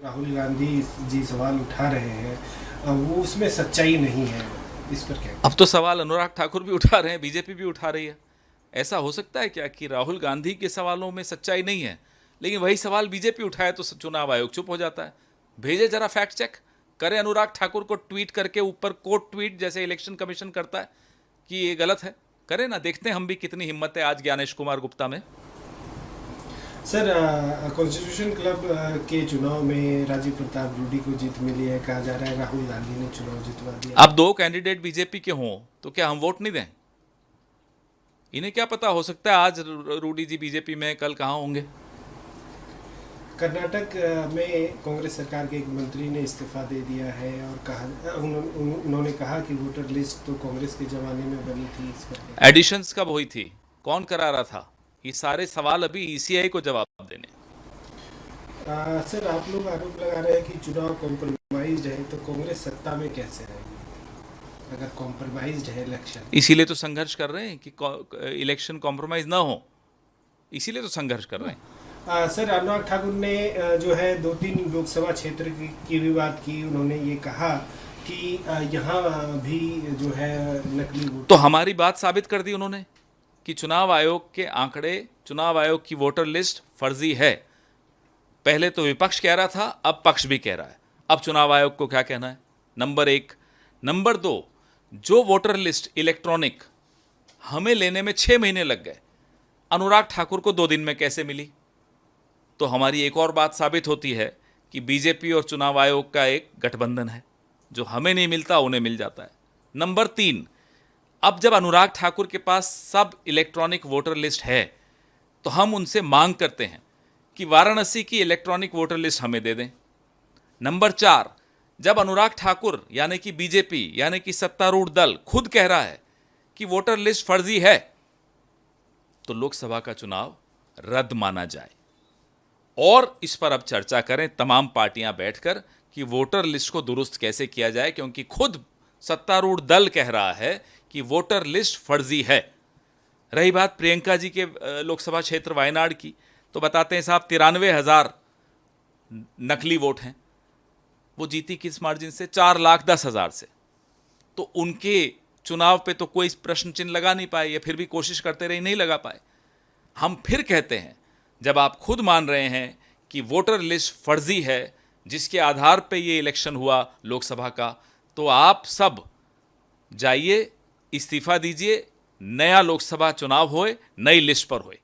राहुल गांधी जी सवाल उठा रहे हैं, वो उसमें सच्चाई नहीं है, इस पर क्या? अब तो सवाल अनुराग ठाकुर भी उठा रहे हैं, बीजेपी भी उठा रही है। ऐसा हो सकता है क्या कि राहुल गांधी के सवालों में सच्चाई नहीं है, लेकिन वही सवाल बीजेपी उठाए तो चुनाव आयोग चुप हो जाता है? भेजे जरा फैक्ट चेक करें अनुराग ठाकुर को, ट्वीट करके ऊपर कोट ट्वीट जैसे इलेक्शन कमीशन करता है कि ये गलत है। करें ना, देखते हैं हम भी कितनी हिम्मत है आज ज्ञानेश कुमार गुप्ता में। सर, कॉन्स्टिट्यूशन क्लब के चुनाव में राजीव प्रताप रूडी को जीत मिली है। कहा जा रहा है राहुल गांधी ने चुनाव जितवा दिया। अब दो कैंडिडेट बीजेपी के हों तो क्या हम वोट नहीं दें? इन्हें क्या पता, हो सकता है आज रूडी जी बीजेपी में, कल कहाँ होंगे। कर्नाटक में कांग्रेस सरकार के एक मंत्री ने इस्तीफा दे दिया है और कहा उन्होंने कहा कि वोटर लिस्ट तो कांग्रेस के जमाने में बनी थी। इस पर एडिशंस कब हुई थी, कौन करा रहा था? ये सारे सवाल अभी ईसीआई को जवाब देने। सर, आप लोग आरोप लगा रहे हैं कि चुनाव कॉम्प्रोमाइज है, तो कांग्रेस सत्ता में कैसे रहेगी अगर कॉम्प्रोमाइज है इलेक्शन? इसीलिए तो संघर्ष कर रहे हैं कि इलेक्शन कॉम्प्रोमाइज ना हो, इसीलिए तो संघर्ष कर रहे हैं। सर, अनुराग ठाकुर ने जो है 2-3 लोकसभा क्षेत्र की भी बात की। उन्होंने ये कहा कि यहाँ भी जो है नकली वोट। तो हमारी बात साबित कर दी उन्होंने कि चुनाव आयोग के आंकड़े, चुनाव आयोग की वोटर लिस्ट फर्जी है। पहले तो विपक्ष कह रहा था, अब पक्ष भी कह रहा है। अब चुनाव आयोग को क्या कहना है? नंबर एक। नंबर दो, जो वोटर लिस्ट इलेक्ट्रॉनिक हमें लेने में 6 महीने लग गए, अनुराग ठाकुर को 2 दिन में कैसे मिली? तो हमारी एक और बात साबित होती है कि बीजेपी और चुनाव आयोग का एक गठबंधन है, जो हमें नहीं मिलता उन्हें मिल जाता है। नंबर 3, अब जब अनुराग ठाकुर के पास सब इलेक्ट्रॉनिक वोटर लिस्ट है तो हम उनसे मांग करते हैं कि वाराणसी की इलेक्ट्रॉनिक वोटर लिस्ट हमें दे दें। नंबर 4, जब अनुराग ठाकुर यानी कि बीजेपी यानी कि सत्तारूढ़ दल खुद कह रहा है कि वोटर लिस्ट फर्जी है, तो लोकसभा का चुनाव रद्द माना जाए। और इस पर अब चर्चा करें तमाम पार्टियां बैठकर कि वोटर लिस्ट को दुरुस्त कैसे किया जाए, क्योंकि खुद सत्तारूढ़ दल कह रहा है कि वोटर लिस्ट फर्जी है। रही बात प्रियंका जी के लोकसभा क्षेत्र वायनाड की, तो बताते हैं साहब 93,000 नकली वोट हैं। वो जीती किस मार्जिन से? 4,10,000 से। तो उनके चुनाव पे तो कोई प्रश्न चिन्ह लगा नहीं पाए, या फिर भी कोशिश करते रहे, नहीं लगा पाए। हम फिर कहते हैं, जब आप खुद मान रहे हैं कि वोटर लिस्ट फर्जी है जिसके आधार पे ये इलेक्शन हुआ लोकसभा का, तो आप सब जाइए, इस्तीफा दीजिए, नया लोकसभा चुनाव होए, नई लिस्ट पर होए।